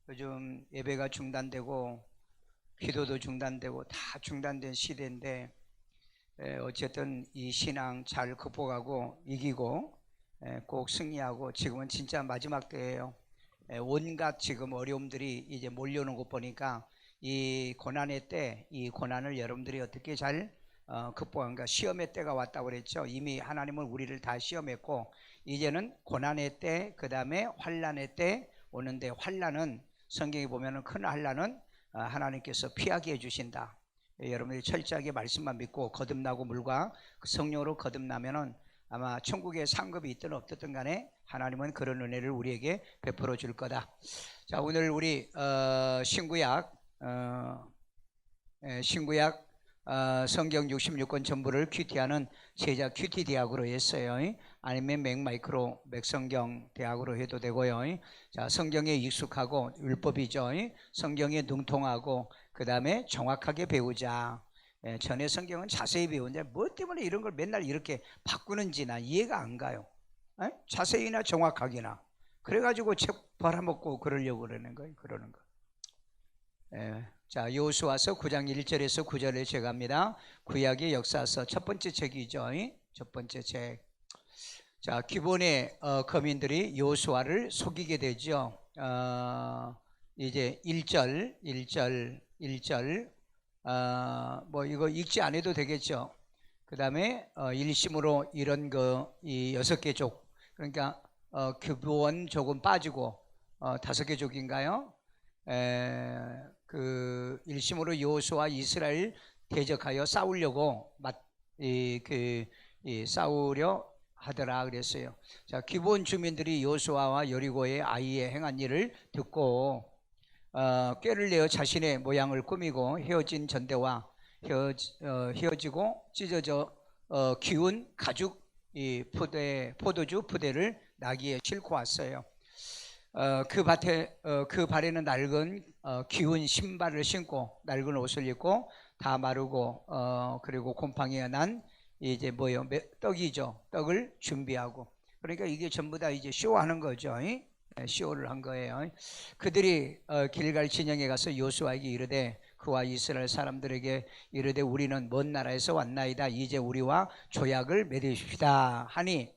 요즘 예배가 중단되고 기도도 중단되고 다 중단된 시대인데 어쨌든 이 신앙 잘 극복하고 이기고 꼭 승리하고 지금은 진짜 마지막 때예요. 온갖 지금 어려움들이 이제 몰려오는 거 보니까 이 고난의 때, 이 고난을 여러분들이 어떻게 잘 극복한가. 시험의 때가 왔다고 그랬죠. 이미 하나님은 우리를 다 시험했고 이제는 고난의 때, 그 다음에 환난의 때 오는데, 환난은 성경에 보면은 큰 환난은 하나님께서 피하게 해주신다. 여러분들이 철저하게 말씀만 믿고 거듭나고 물과 성령으로 거듭나면은 아마 천국에 상급이 있든 없든 간에 하나님은 그런 은혜를 우리에게 베풀어 줄 거다. 자, 오늘 우리 신구약 성경 66권 전부를 큐티하는 제자 큐티 대학으로 했어요. 아니면 맥마이크로 맥성경 대학으로 해도 되고요. 자, 성경에 익숙하고 율법이죠. 성경에 능통하고 그 다음에 정확하게 배우자. 전에 성경은 자세히 배우는데 뭐 때문에 이런 걸 맨날 이렇게 바꾸는지 나 이해가 안 가요. 자세히나 정확하게나. 그래가지고 책 팔아먹고 그러려고 그러는 거예요. 그러는 거. 자, 여호수아서 9장 1절에서 9절에 제가 합니다. 구약의 역사서 첫 번째 책이죠. 첫 번째 책. 자, 기본의 거민들이 여호수아를 속이게 되죠. 이제 1절 뭐 이거 읽지 않아도 되겠죠. 그 다음에 일심으로 이런 이 6개 족, 그러니까 기본 족은 빠지고 5개 족인가요? 그 일심으로 여호수아 이스라엘 대적하여 싸우려고 싸우려 하더라 그랬어요. 자, 기본 주민들이 여호수아와 여리고의 아이의 행한 일을 듣고 꾀를 내어 자신의 모양을 꾸미고 헤어진 전대와 헤어지고 찢어져 기운 가죽 포도주 부대를 나귀에 싣고 왔어요. 그 발에는 낡은 기운 신발을 신고 낡은 옷을 입고 다 마르고 그리고 곰팡이가 난 이제 뭐요? 떡이죠. 떡을 준비하고. 그러니까 이게 전부 다 이제 쇼하는 거죠. 쇼를 한 거예요. 그들이 길갈 진영에 가서 여호수아에게 이르되 그와 이스라엘 사람들에게 이르되 우리는 먼 나라에서 왔나이다. 이제 우리와 조약을 맺으십시다 하니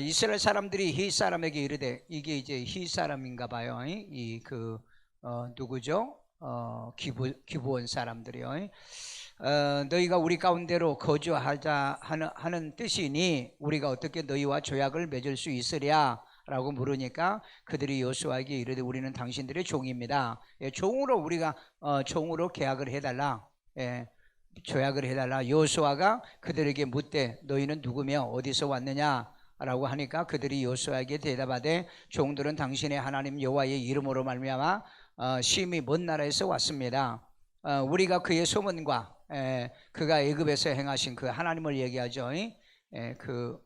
이스라엘 사람들이 히 사람에게 이르되, 이게 이제 히 사람인가 봐요. 누구죠? 기브온 사람들이요. 너희가 우리 가운데로 거주하자 하는 뜻이니 우리가 어떻게 너희와 조약을 맺을 수 있으랴? 라고 물으니까 그들이 여호수아에게 이르되 우리는 당신들의 종입니다. 종으로 우리가 종으로 계약을 해달라. 조약을 해달라. 여호수아가 그들에게 묻되 너희는 누구며 어디서 왔느냐? 라고 하니까 그들이 여호수아에게 대답하되 종들은 당신의 하나님 여호와의 이름으로 말미암아 심히 먼 나라에서 왔습니다. 우리가 그의 소문과 그가 애굽에서 행하신 그 하나님을 얘기하죠. 그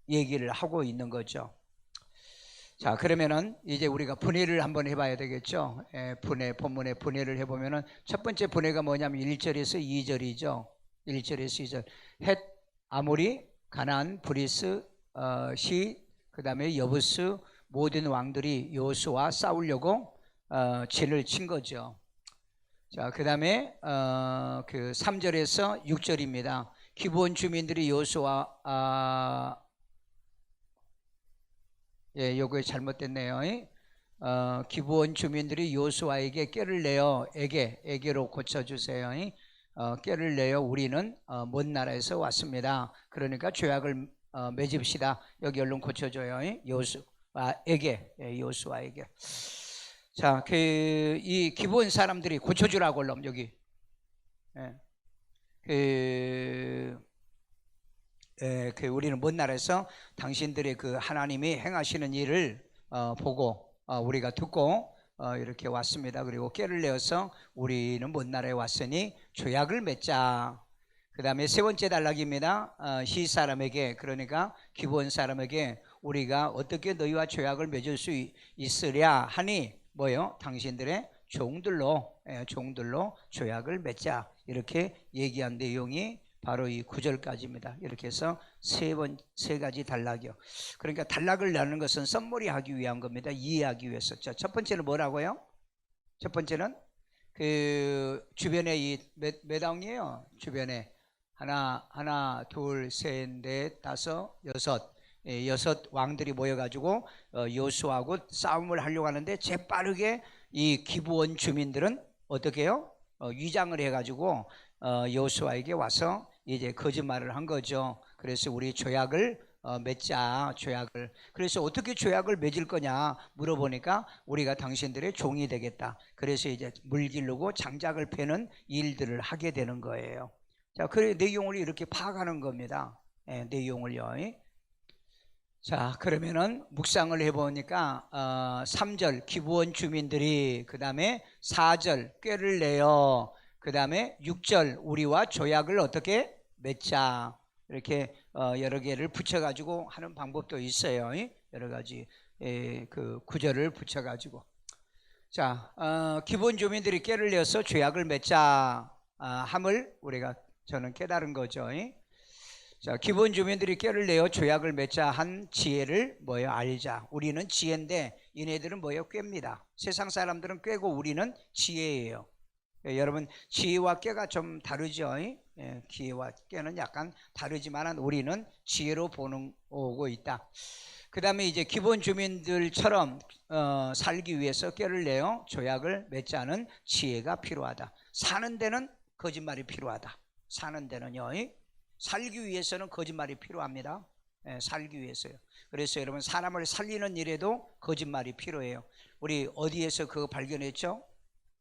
얘기를 하고 있는 거죠. 자, 그러면은 이제 우리가 분해를 한번 해봐야 되겠죠. 본문의 분해를 해보면은 첫 번째 분해가 뭐냐면 1절에서 2절이죠. 1절에서 2절. 헷, 아모리, 가나안, 브리스, 시, 그 다음에 여부스 모든 왕들이 여호수아와 싸우려고 진을 친 거죠. 자, 그 다음에 그 3절에서 6절입니다. 기브온 주민들이 여호수아 요거 잘못됐네요. 기브온 주민들이 여호수아에게 꾀를 내어 에게로 고쳐주세요. 꾀를 내어 우리는 먼 나라에서 왔습니다. 그러니까 조약을 맺읍시다. 여기 얼른 고쳐줘요. 여호수아에게. 자, 이 기브온 사람들이 고쳐주라고 얼른 여기. 우리는 먼 나라에서 당신들의 그 하나님이 행하시는 일을 보고 우리가 듣고 이렇게 왔습니다. 그리고 꾀를 내어서 우리는 먼 나라에 왔으니 조약을 맺자. 그 다음에 세 번째 단락입니다. 히 사람에게, 그러니까 기브온 사람에게 우리가 어떻게 너희와 조약을 맺을 수 있으랴 하니 뭐요? 당신들의 종들로 조약을 맺자. 이렇게 얘기한 내용이 바로 이 9절까지입니다. 이렇게 해서 세 가지 단락이요. 그러니까 단락을 나누는 것은 썸머리 하기 위한 겁니다. 이해하기 위해서. 자, 첫 번째는 뭐라고요? 첫 번째는 그 주변에 이 몇 왕이에요? 주변에 하나, 둘, 셋, 넷, 다섯, 여섯. 여섯 왕들이 모여가지고 여호수아하고 싸움을 하려고 하는데 재빠르게 이 기브온 주민들은 어떻게 해요? 위장을 해가지고 여호수아에게 와서 이제 거짓말을 한 거죠. 그래서 우리 조약을 맺자, 조약을. 그래서 어떻게 조약을 맺을 거냐 물어보니까 우리가 당신들의 종이 되겠다. 그래서 이제 물 기르고 장작을 패는 일들을 하게 되는 거예요. 자, 그 내용을 이렇게 파악하는 겁니다. 내용을요. 자, 그러면은 묵상을 해보니까 3절 기브온 주민들이, 그 다음에 4절 꾀를 내어, 그 다음에 6절 우리와 조약을 어떻게 맺자, 이렇게 여러 개를 붙여가지고 하는 방법도 있어요. 여러 가지 그 구절을 붙여가지고. 자, 기브온 주민들이 꾀를 내어서 조약을 맺자 함을 우리가 저는 깨달은 거죠. 자, 기본 주민들이 꾀를 내어 조약을 맺자 한 지혜를 뭐예요? 알자. 우리는 지혜인데 얘네들은 뭐예요? 꾀입니다. 세상 사람들은 꾀고 우리는 지혜예요. 여러분, 지혜와 꾀가 좀 다르죠? 기회와 꾀는 약간 다르지만 우리는 지혜로 오고 있다. 그 다음에 이제 기본 주민들처럼 살기 위해서 꾀를 내어 조약을 맺자는 지혜가 필요하다. 사는 데는 거짓말이 필요하다. 사는 데는요, 살기 위해서는 거짓말이 필요합니다. 살기 위해서요. 그래서 여러분, 사람을 살리는 일에도 거짓말이 필요해요. 우리 어디에서 그거 발견했죠?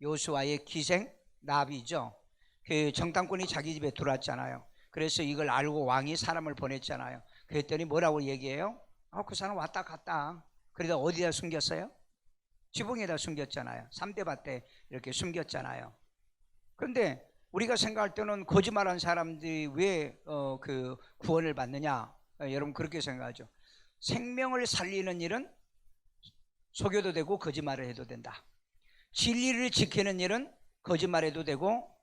여호수아의 기생 나비죠. 그 정탐꾼이 자기 집에 들어왔잖아요. 그래서 이걸 알고 왕이 사람을 보냈잖아요. 그랬더니 뭐라고 얘기해요? 그 사람 왔다 갔다. 그러다 어디다 숨겼어요? 지붕에다 숨겼잖아요. 3대 밭에 이렇게 숨겼잖아요. 그런데 우리가 생각할 때는 거짓말한 사람들이 왜 그 구원을 받느냐? 여러분 그렇게 생각하죠. 생명을 살리는 일은 속여도 되고 거짓말을 해도 된다. 진리를 지키는 일은 거짓말해도 되고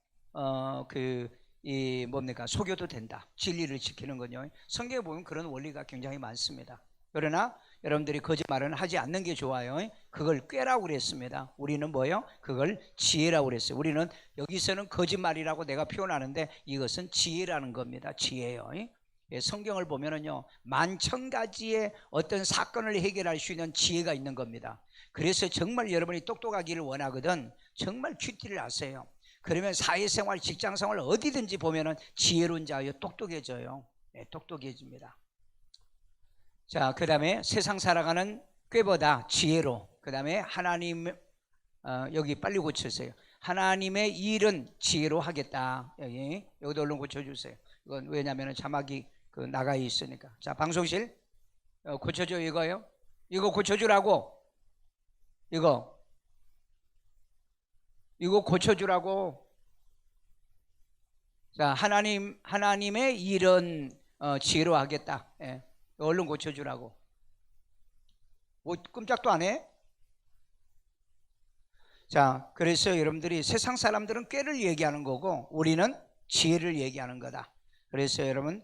속여도 된다. 진리를 지키는 건요. 성경에 보면 그런 원리가 굉장히 많습니다. 그러나 여러분들이 거짓말은 하지 않는 게 좋아요. 그걸 꾀라고 그랬습니다. 우리는 뭐예요? 그걸 지혜라고 그랬어요. 우리는 여기서는 거짓말이라고 내가 표현하는데 이것은 지혜라는 겁니다. 지혜요. 성경을 보면은요, 만천 가지의 어떤 사건을 해결할 수 있는 지혜가 있는 겁니다. 그래서 정말 여러분이 똑똑하기를 원하거든 정말 큐티를 아세요. 그러면 사회생활, 직장생활 어디든지 보면은 지혜로운 자요 똑똑해져요. 똑똑해집니다. 자, 그 다음에 세상 살아가는 꾀보다 지혜로, 그 다음에 하나님, 여기 빨리 고쳐주세요. 하나님의 일은 지혜로 하겠다. 여기도 얼른 고쳐주세요. 이건 왜냐하면 자막이 나가 있으니까. 자, 방송실 고쳐줘. 이거요. 이거 고쳐주라고. 이거 고쳐주라고. 자, 하나님의 일은 지혜로 하겠다. 얼른 고쳐주라고. 뭐 꼼짝도 안 해? 자, 그래서 여러분들이 세상 사람들은 꾀를 얘기하는 거고 우리는 지혜를 얘기하는 거다. 그래서 여러분,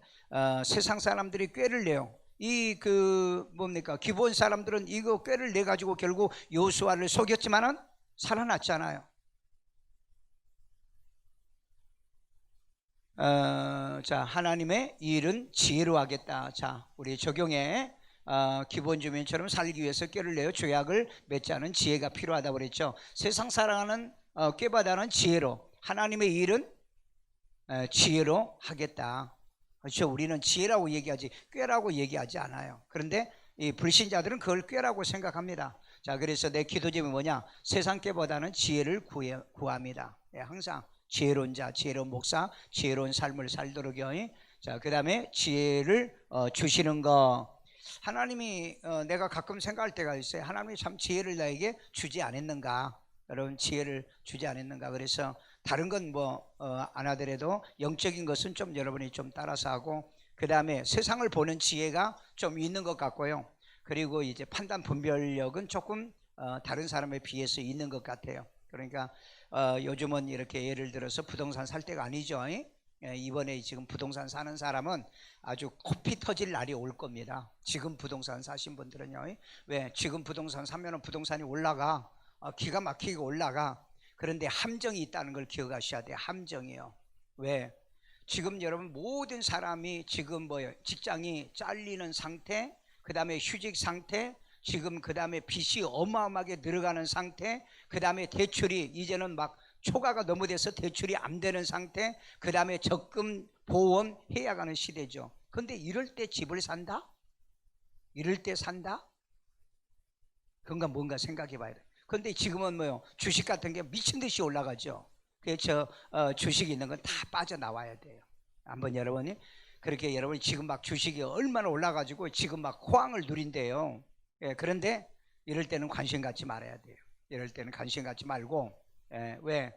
세상 사람들이 꾀를 내요. 기본 사람들은 이거 꾀를 내 가지고 결국 여호수아를 속였지만은 살아났잖아요. 자, 하나님의 일은 지혜로 하겠다. 자, 우리 적용해. 기본 주민처럼 살기 위해서 꾀를 내어 조약을 맺자는 지혜가 필요하다고 그랬죠. 세상 살아가는 꾀보다는 지혜로, 하나님의 일은 지혜로 하겠다. 그렇죠. 우리는 지혜라고 얘기하지 꾀라고 얘기하지 않아요. 그런데 이 불신자들은 그걸 꾀라고 생각합니다. 자, 그래서 내 기도 제목이 뭐냐? 세상 꾀보다는 지혜를 구합니다. 항상 지혜로운 자, 지혜로운 목사, 지혜로운 삶을 살도록요. 자, 그 다음에 지혜를 주시는 거. 하나님이 내가 가끔 생각할 때가 있어요. 하나님이 참 지혜를 나에게 주지 않았는가? 여러분, 지혜를 주지 않았는가? 그래서 다른 건 안 하더라도 영적인 것은 좀 여러분이 좀 따라서 하고, 그 다음에 세상을 보는 지혜가 좀 있는 것 같고요. 그리고 이제 판단 분별력은 조금 다른 사람에 비해서 있는 것 같아요. 그러니까 요즘은 이렇게 예를 들어서 부동산 살 때가 아니죠. 이번에 지금 부동산 사는 사람은 아주 코피 터질 날이 올 겁니다. 지금 부동산 사신 분들은요. 왜? 지금 부동산 사면은 부동산이 올라가. 기가 막히게 올라가. 그런데 함정이 있다는 걸 기억하셔야 돼요. 함정이요. 왜? 지금 여러분 모든 사람이 지금 뭐예요? 직장이 잘리는 상태, 그 다음에 휴직 상태, 지금 그 다음에 빚이 어마어마하게 늘어가는 상태, 그 다음에 대출이 이제는 막 초과가 너무 돼서 대출이 안 되는 상태, 그 다음에 적금 보험 해야 가는 시대죠. 근데 이럴 때 집을 산다? 이럴 때 산다? 그런가 뭔가 생각해 봐야 돼. 근데 지금은 뭐요? 주식 같은 게 미친 듯이 올라가죠. 그래서 주식이 있는 건 다 빠져나와야 돼요. 한번 여러분이 그렇게 여러분이 지금 막 주식이 얼마나 올라가지고 지금 막 호황을 누린대요. 그런데 이럴 때는 관심 갖지 말아야 돼요. 이럴 때는 관심 갖지 말고 왜?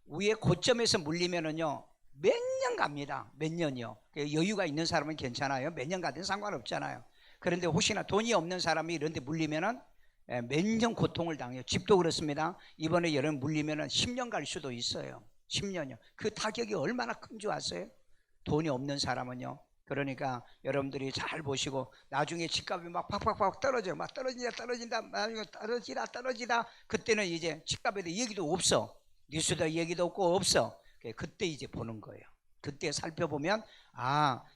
위에 고점에서 물리면은요 몇 년 갑니다. 몇 년이요. 여유가 있는 사람은 괜찮아요. 몇 년 가든 상관없잖아요. 그런데 혹시나 돈이 없는 사람이 이런 데 물리면은 몇 년 고통을 당해요. 집도 그렇습니다. 이번에 여름 물리면은 10년 갈 수도 있어요. 10년이요. 그 타격이 얼마나 큰 줄 아세요? 돈이 없는 사람은요. 그러니까 여러분들이 잘 보시고 나중에 집값이 막 팍팍팍 떨어져요. 막 떨어진다 나중에 떨어지다 그때는 이제 집값에 대해 얘기도 없어. 뉴스도 얘기도 없어. 그때 이제 보는 거예요. 그때 살펴보면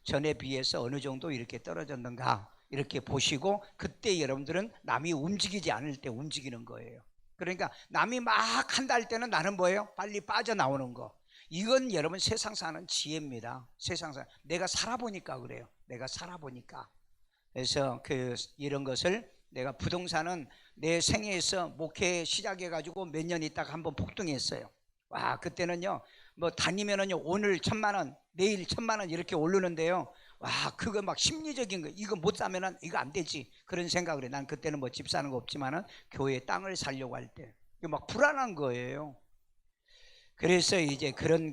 전에 비해서 어느 정도 이렇게 떨어졌는가 이렇게 보시고 그때 여러분들은 남이 움직이지 않을 때 움직이는 거예요. 그러니까 남이 막 한다 할 때는 나는 뭐예요? 빨리 빠져나오는 거. 이건 여러분 세상 사는 지혜입니다. 세상 사는 내가 살아보니까 그래요. 내가 살아보니까. 그래서 이런 것을 내가 부동산은 내 생애에서 목회 시작해가지고 몇 년 있다가 한번 폭등했어요. 와 그때는요 뭐 다니면은요 오늘 1,000만 원 내일 1,000만 원 이렇게 오르는데요. 와 그거 막 심리적인 거 이거 못 사면은 이거 안 되지 그런 생각을 해. 난 그때는 뭐 집 사는 거 없지만은 교회 땅을 사려고 할 때 이거 막 불안한 거예요. 그래서 이제 그런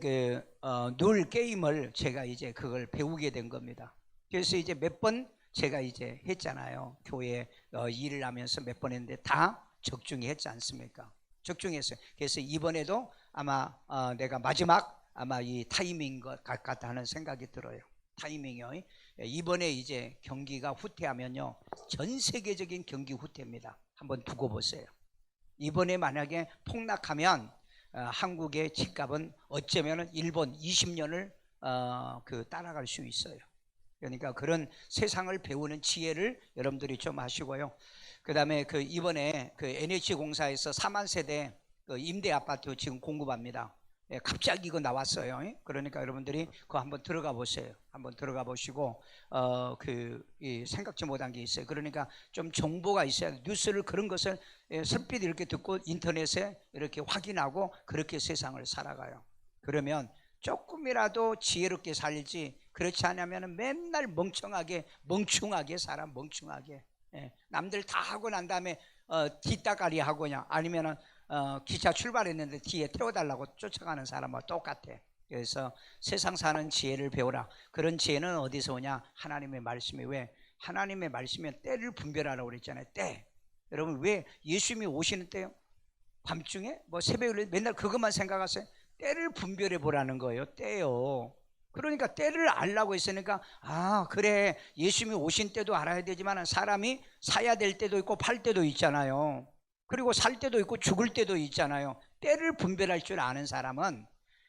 룰 게임을 제가 이제 그걸 배우게 된 겁니다. 그래서 이제 몇 번 제가 이제 했잖아요. 교회 일을 하면서 몇 번 했는데 다 적중히 했지 않습니까? 적중했어요. 그래서 이번에도 아마 내가 마지막 아마 이 타이밍인 것 같다 하는 생각이 들어요. 타이밍이요. 이번에 이제 경기가 후퇴하면요 전 세계적인 경기 후퇴입니다. 한번 두고 보세요. 이번에 만약에 폭락하면 한국의 집값은 어쩌면 일본 20년을 따라갈 수 있어요. 그러니까 그런 세상을 배우는 지혜를 여러분들이 좀 하시고요. 그 다음에 이번에 NH공사에서 4만 세대 임대 아파트 지금 공급합니다. 갑자기 이거 나왔어요. 그러니까 여러분들이 그거 한번 들어가 보세요. 한번 들어가 보시고 생각지 못한 게 있어요. 그러니까 좀 정보가 있어야 뉴스를 그런 것을 설빛 이렇게 듣고 인터넷에 이렇게 확인하고 그렇게 세상을 살아가요. 그러면 조금이라도 지혜롭게 살지 그렇지 않으면 맨날 멍충하게 살아. 멍충하게 남들 다 하고 난 다음에 뒷따까리 하고냐 아니면은 기차 출발했는데 뒤에 태워달라고 쫓아가는 사람과 똑같아. 그래서 세상 사는 지혜를 배우라. 그런 지혜는 어디서 오냐? 하나님의 말씀이. 왜? 하나님의 말씀이면 때를 분별하라고 그랬잖아요. 때. 여러분 왜 예수님이 오시는 때요? 밤중에? 뭐 새벽에 맨날 그것만 생각하세요? 때를 분별해 보라는 거예요. 때요. 그러니까 때를 알라고 했으니까 그래 예수님이 오신 때도 알아야 되지만 사람이 사야 될 때도 있고 팔 때도 있잖아요. 그리고 살 때도 있고 죽을 때도 있잖아요. 때를 분별할 줄 아는 사람은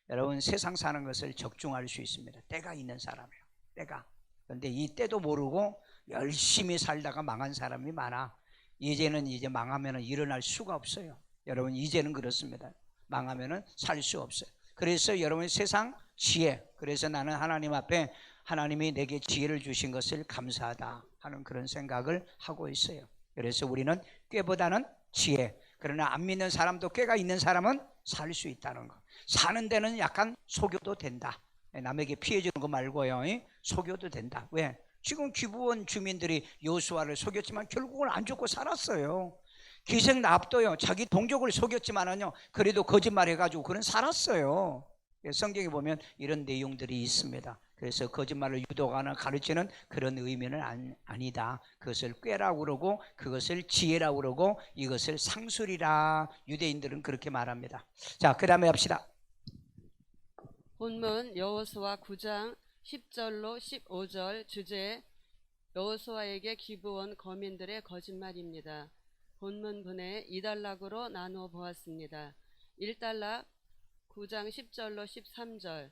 여러분 세상 사는 것을 적중할 수 있습니다. 때가 있는 사람이에요. 때가. 그런데 이 때도 모르고 열심히 살다가 망한 사람이 많아. 이제는 이제 망하면 일어날 수가 없어요. 여러분 이제는 그렇습니다. 망하면 살 수 없어요. 그래서 여러분 세상 지혜. 그래서 나는 하나님 앞에 하나님이 내게 지혜를 주신 것을 감사하다 하는 그런 생각을 하고 있어요. 그래서 우리는 꾀보다는 지혜. 그러나 안 믿는 사람도 꾀가 있는 사람은 살 수 있다는 거. 사는 데는 약간 속여도 된다. 남에게 피해 주는 거 말고요. 속여도 된다. 왜? 지금 기브원 주민들이 여호수아를 속였지만 결국은 안 죽고 살았어요. 기생 납도요. 자기 동족을 속였지만은요. 그래도 거짓말해가지고 그는 살았어요. 성경에 보면 이런 내용들이 있습니다. 그래서 거짓말을 유도하거나 가르치는 그런 의미는 아니다. 그것을 꾀라고 그러고 그것을 지혜라고 그러고 이것을 상술이라 유대인들은 그렇게 말합니다. 자, 그 다음에 합시다. 본문 여호수아 9장 10절로 15절. 주제 여호수아에게 기부온 거민들의 거짓말입니다. 본문분에 2단락으로 나누어 보았습니다. 1단락 9장 10절로 13절.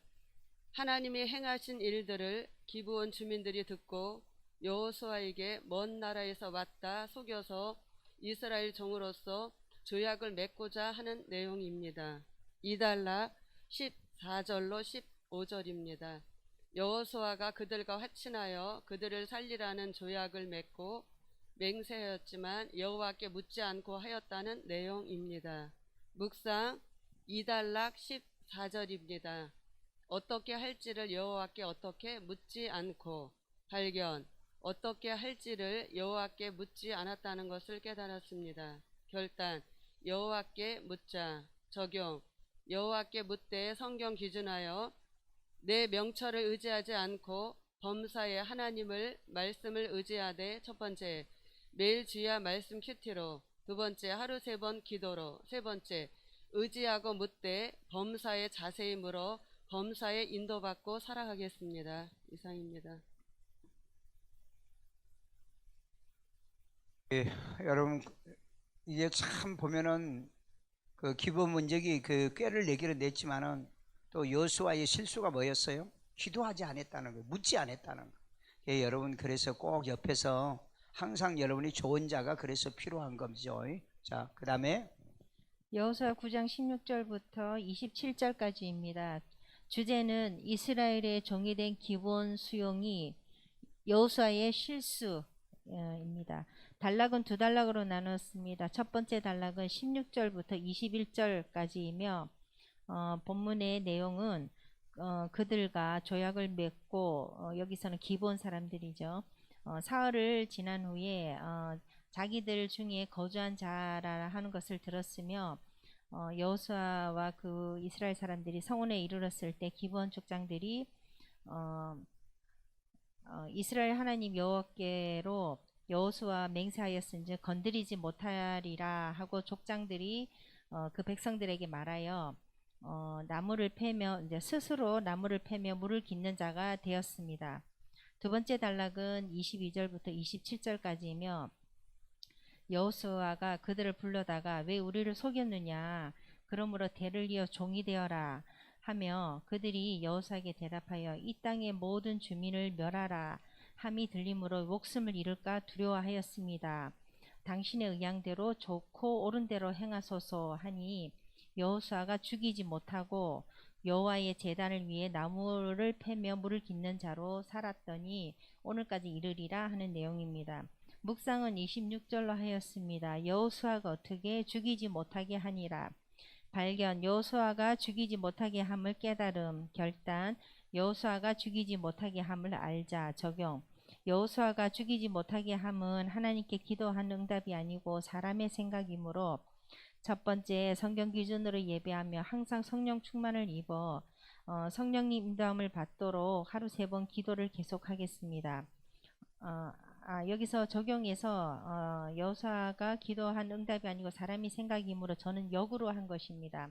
하나님이 행하신 일들을 기브온 주민들이 듣고 여호수아에게 먼 나라에서 왔다 속여서 이스라엘 종으로서 조약을 맺고자 하는 내용입니다. 2단락 14절로 15절입니다. 여호수아가 그들과 화친하여 그들을 살리라는 조약을 맺고 맹세하였지만 여호와께 묻지 않고 하였다는 내용입니다. 묵상 2단락 14절입니다. 어떻게 할지를 여호와께 어떻게 묻지 않고. 발견, 어떻게 할지를 여호와께 묻지 않았다는 것을 깨달았습니다. 결단, 여호와께 묻자. 적용, 여호와께 묻되 성경 기준하여 내 명철을 의지하지 않고 범사의 하나님을 말씀을 의지하되. 첫 번째, 매일 주야 말씀 큐티로. 두 번째, 하루 3번 기도로. 세 번째, 의지하고 묻되 범사에 자세히 물어 범사에 인도받고 살아가겠습니다. 이상입니다. 여러분, 이게 참 보면은 그 기부 문적이 그 꾀를 내기로 냈지만은 또 여호수아의 실수가 뭐였어요? 기도하지 않았다는 거예요. 묻지 않았다는 거예요. 예, 여러분, 그래서 꼭 옆에서 항상 여러분이 좋은 자가 그래서 필요한 거죠. 자, 그 다음에 여호수아 9장 16절부터 27절까지입니다. 주제는 이스라엘의 정의된 기본 수용이 여호수아의 실수입니다. 단락은 두 단락으로 나눴습니다. 첫 번째 단락은 16절부터 21절까지이며 본문의 내용은 그들과 조약을 맺고 여기서는 기본 사람들이죠. 사흘을 지난 후에 자기들 중에 거주한 자라 하는 것을 들었으며 여호수아와 그 이스라엘 사람들이 성원에 이르렀을 때 기브온 족장들이 이스라엘 하나님 여호와께로 여호수아 맹세하였은즉 건드리지 못하리라 하고 족장들이 그 백성들에게 말하여 나무를 패며 이제 스스로 나무를 패며 물을 깃는 자가 되었습니다. 두 번째 단락은 22절부터 27절까지이며 여호수아가 그들을 불러다가 왜 우리를 속였느냐, 그러므로 대를 이어 종이 되어라 하며 그들이 여호수아에게 대답하여 이 땅의 모든 주민을 멸하라 함이 들림으로 목숨을 잃을까 두려워하였습니다. 당신의 의향대로 좋고 옳은 대로 행하소서 하니 여호수아가 죽이지 못하고 여호와의 제단을 위해 나무를 패며 물을 깃는 자로 살았더니 오늘까지 이르리라 하는 내용입니다. 묵상은 26절로 하였습니다. 여호수아가 어떻게 죽이지 못하게 하니라. 발견, 여호수아가 죽이지 못하게 함을 깨달음. 결단, 여호수아가 죽이지 못하게 함을 알자. 적용, 여호수아가 죽이지 못하게 함은 하나님께 기도한 응답이 아니고 사람의 생각이므로 첫 번째, 성경 기준으로 예배하며 항상 성령 충만을 입어 성령님 인도함을 받도록 하루 3번 기도를 계속하겠습니다. 여기서 적용해서 여호수아가 기도한 응답이 아니고 사람이 생각이므로 저는 역으로 한 것입니다.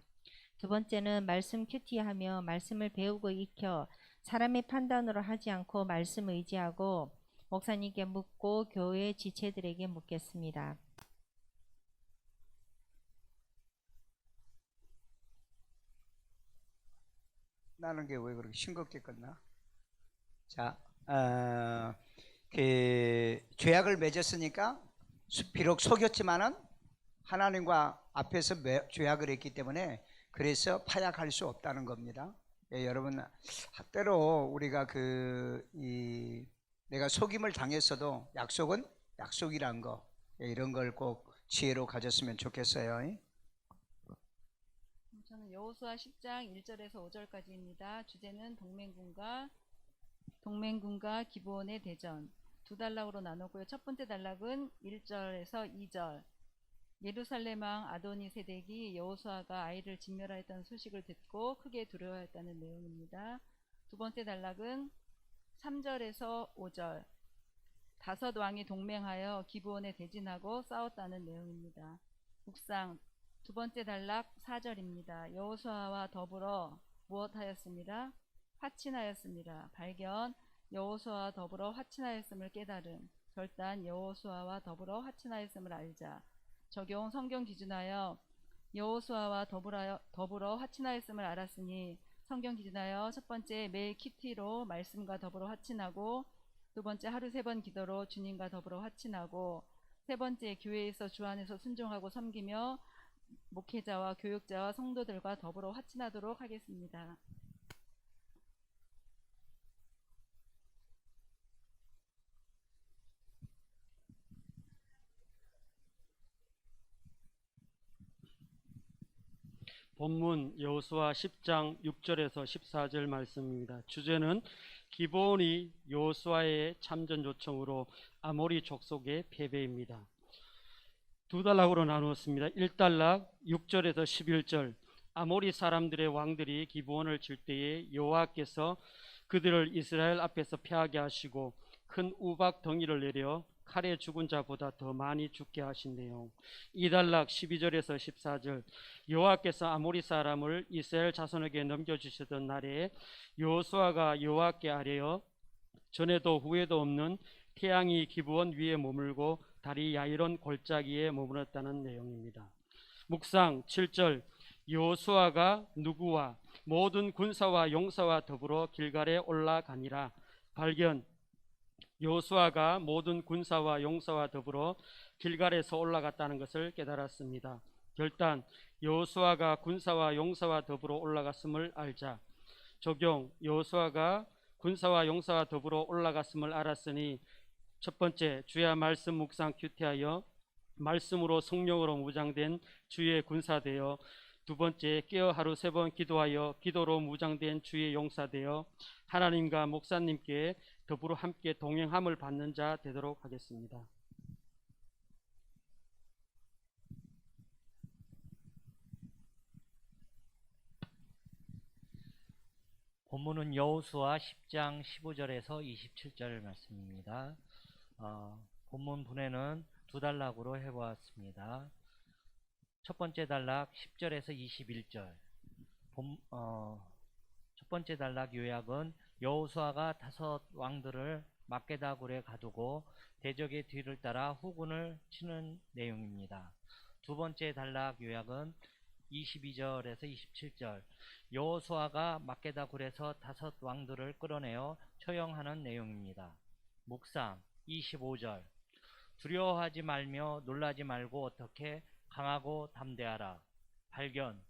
두 번째는 말씀 큐티하며 말씀을 배우고 익혀 사람의 판단으로 하지 않고 말씀 의지하고 목사님께 묻고 교회 지체들에게 묻겠습니다. 나는 게 왜 그렇게 싱겁게 끝나? 자, 그 죄악을 맺었으니까 비록 속였지만은 하나님과 앞에서 죄악을 했기 때문에 그래서 파약할 수 없다는 겁니다. 예, 여러분, 때로 우리가 내가 속임을 당했어도 약속은 약속이란 거, 이런 걸 꼭 지혜로 가졌으면 좋겠어요. 저는 여호수아 10장 1절에서 5절까지입니다. 주제는 동맹군과 기브온의 대전. 두 단락으로 나누고요. 첫 번째 단락은 1절에서 2절. 예루살렘 왕 아도니세덱이 여호수아가 아이를 진멸하였다는 소식을 듣고 크게 두려워했다는 내용입니다. 두 번째 단락은 3절에서 5절. 5 왕이 동맹하여 기브온에 대진하고 싸웠다는 내용입니다. 묵상 두 번째 단락 4절입니다. 여호수아와 더불어 무엇하였습니다. 화친하였습니다. 발견 여호수아와 더불어 화친하였음을 깨달음. 결단 여호수아와 더불어 화친하였음을 알자. 적용 성경 기준하여 여호수아와 더불어 화친하였음을 알았으니 성경 기준하여 첫 번째 매일 키티로 말씀과 더불어 화친하고, 두 번째 하루 3번 기도로 주님과 더불어 화친하고, 세 번째 교회에서 주 안에서 순종하고 섬기며 목회자와 교육자와 성도들과 더불어 화친하도록 하겠습니다. 본문 여호수아 10장 6절에서 14절 말씀입니다. 주제는 기브온이 여호수아의 참전 요청으로 아모리 족속의 패배입니다. 두 단락으로 나누었습니다. 1단락 6절에서 11절. 아모리 사람들의 왕들이 기브온을 칠 때에 여호와께서 그들을 이스라엘 앞에서 패하게 하시고 큰 우박 덩이를 내려 칼에 죽은 자보다 더 많이 죽게 하신 내용. 2단락 12절에서 14절. 여호와께서 아모리 사람을 이스라엘 자손에게 넘겨주시던 날에 여호수아가 여호와께 아뢰어 전에도 후에도 없는 태양이 기브온 위에 머물고 달이 야이론 골짜기에 머물렀다는 내용입니다. 묵상 7절. 여호수아가 누구와 모든 군사와 용사와 더불어 길갈에 올라가니라. 발견 여호수아가 모든 군사와 용사와 더불어 길갈에서 올라갔다는 것을 깨달았습니다. 결단 여호수아가 군사와 용사와 더불어 올라갔음을 알자. 적용 여호수아가 군사와 용사와 더불어 올라갔음을 알았으니 첫 번째 주의 말씀 묵상 큐티하여 말씀으로 성령으로 무장된 주의 군사되어, 두 번째 깨어 하루 3번 기도하여 기도로 무장된 주의 용사되어 하나님과 목사님께 더불어 함께 동행함을 받는 자 되도록 하겠습니다. 본문은 여호수아 10장 15절에서 27절 말씀입니다. 본문 분해는 두 단락으로 해보았습니다. 첫 번째 단락 10절에서 21절. 첫 번째 단락 요약은 여호수아가 5 왕들을 막게다 굴에 가두고 대적의 뒤를 따라 후군을 치는 내용입니다. 두 번째 단락 요약은 22절에서 27절. 여호수아가 막게다 굴에서 5 왕들을 끌어내어 처형하는 내용입니다. 묵상 25절. 두려워하지 말며 놀라지 말고 어떻게 강하고 담대하라. 발견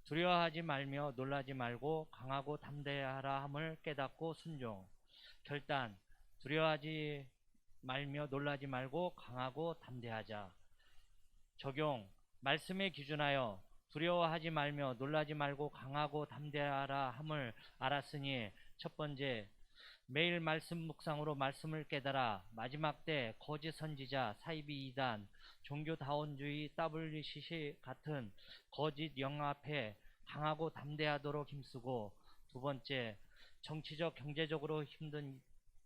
두려워하지 말며 놀라지 말고 강하고 담대하라 함을 깨닫고 순종. 결단 두려워하지 말며 놀라지 말고 강하고 담대하자. 적용 말씀에 기준하여 두려워하지 말며 놀라지 말고 강하고 담대하라 함을 알았으니 첫 번째 매일 말씀 묵상으로 말씀을 깨달아 마지막 때 거짓 선지자 사이비 이단 종교다원주의 WCC 같은 거짓 영화 앞에 강하고 담대하도록 힘쓰고, 두 번째 정치적 경제적으로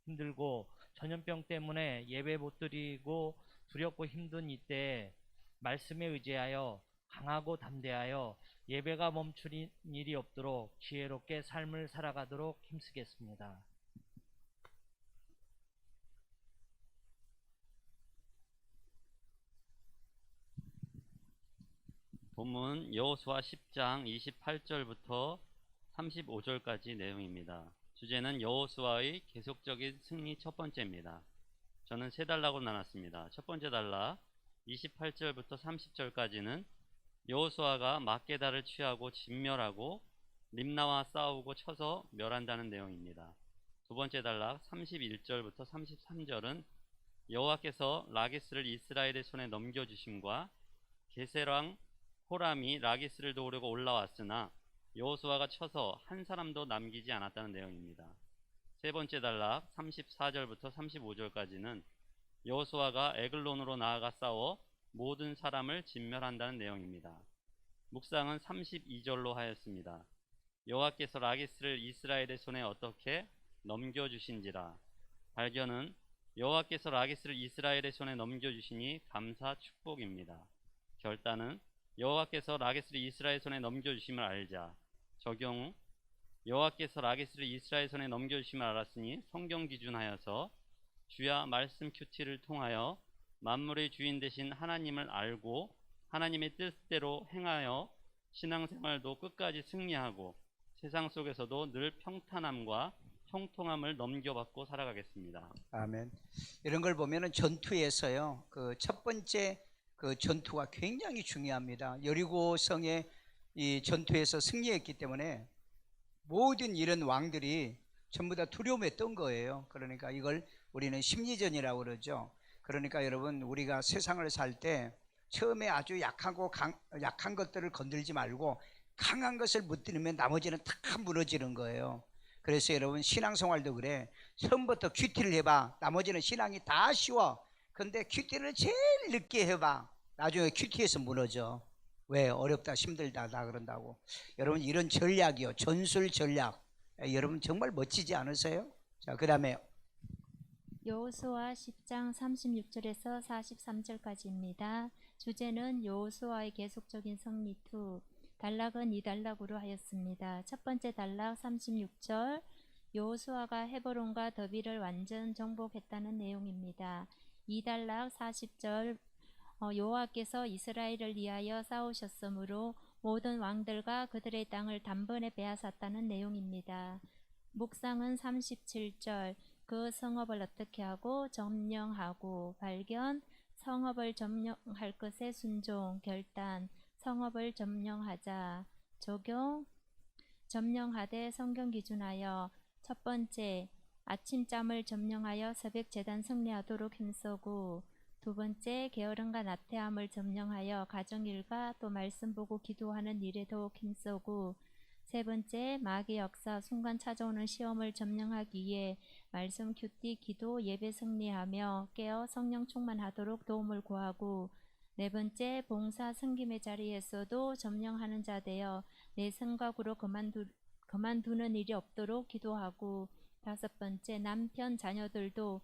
힘들고 전염병 때문에 예배 못 드리고 두렵고 힘든 이때에 말씀에 의지하여 강하고 담대하여 예배가 멈추는 일이 없도록 지혜롭게 삶을 살아가도록 힘쓰겠습니다. 본문 여호수아 10장 28절부터 35절까지 내용입니다. 주제는 여호수아의 계속적인 승리 첫 번째입니다. 저는 3단락으로 나눴습니다. 첫 번째 단락 28절부터 30절까지는 여호수아가 막게다를 취하고 진멸하고 림나와 싸우고 쳐서 멸한다는 내용입니다. 두 번째 단락 31절부터 33절은 여호와께서 라기스를 이스라엘의 손에 넘겨주심과 게세랑 호람이 라기스를 도우려고 올라왔으나 여호수아가 쳐서 한 사람도 남기지 않았다는 내용입니다. 세 번째 단락 34절부터 35절까지는 여호수아가 에글론으로 나아가 싸워 모든 사람을 진멸한다는 내용입니다. 묵상은 32절로 하였습니다. 여호와께서 라기스를 이스라엘의 손에 어떻게 넘겨주신지라. 발견은 여호와께서 라기스를 이스라엘의 손에 넘겨주시니 감사 축복입니다. 결단은 여호와께서 라기스를 이스라엘 손에 넘겨주심을 알자. 적용 여호와께서 라기스를 이스라엘 손에 넘겨주심을 알았으니 성경 기준하여서 주야 말씀 큐티를 통하여 만물의 주인 되신 하나님을 알고 하나님의 뜻대로 행하여 신앙생활도 끝까지 승리하고 세상 속에서도 늘 평탄함과 형통함을 넘겨받고 살아가겠습니다. 아멘. 이런 걸 보면은 전투에서요, 그 첫 번째 그 전투가 굉장히 중요합니다. 여리고성의 이 전투에서 승리했기 때문에 모든 이런 왕들이 전부 다 두려움에 떤 거예요. 그러니까 이걸 우리는 심리전이라고 그러죠. 그러니까 여러분, 우리가 세상을 살 때 처음에 아주 약한 것들을 건들지 말고 강한 것을 무너뜨리면 나머지는 다 무너지는 거예요. 그래서 여러분, 신앙생활도 그래. 처음부터 큐티를 해봐. 나머지는 신앙이 다 쉬워. 근데 큐티를 제일 늦게 해봐. 나중에 큐티에서 무너져. 왜? 어렵다, 힘들다, 다 그런다고. 여러분, 이런 전략이요, 전술 전략. 여러분 정말 멋지지 않으세요? 자, 그 다음에 여호수아 10장 36절에서 43절까지입니다. 주제는 여호수아의 계속적인 승리 2. 단락은 2단락으로 하였습니다. 첫 번째 단락 36절, 여호수아가 헤브론과 더비를 완전 정복했다는 내용입니다. 2단락 40절, 여호와께서 이스라엘을 위하여 싸우셨으므로 모든 왕들과 그들의 땅을 단번에 빼앗았다는 내용입니다. 묵상은 37절, 그 성읍을 어떻게 하고 점령하고 발견, 성읍을 점령할 것에 순종, 결단, 성읍을 점령하자. 적용, 점령하되 성경 기준하여 첫 번째, 아침잠을 점령하여 새벽 제단 승리하도록 힘쓰고, 두 번째, 게으름과 나태함을 점령하여 가정일과 또 말씀 보고 기도하는 일에 더욱 힘쓰고, 세 번째, 마귀 역사, 순간 찾아오는 시험을 점령하기 위해 말씀, 큐티, 기도, 예배 승리하며 깨어 성령 충만하도록 도움을 구하고, 네 번째, 봉사, 섬김의 자리에서도 점령하는 자 되어 내 생각으로 그만두는 일이 없도록 기도하고, 다섯 번째, 남편, 자녀들도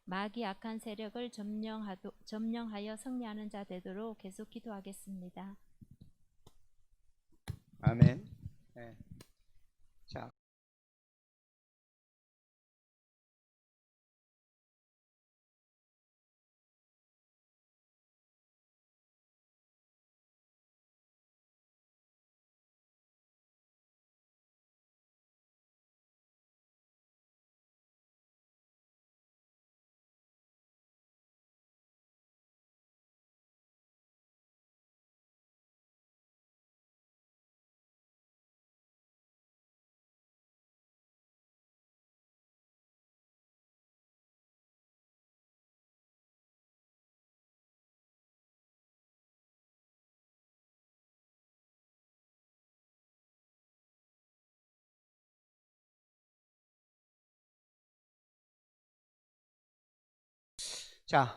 마귀 악한 세력을 점령하여 승리하는 자 되도록 계속 기도하겠습니다. 아멘. 네. 자, 자,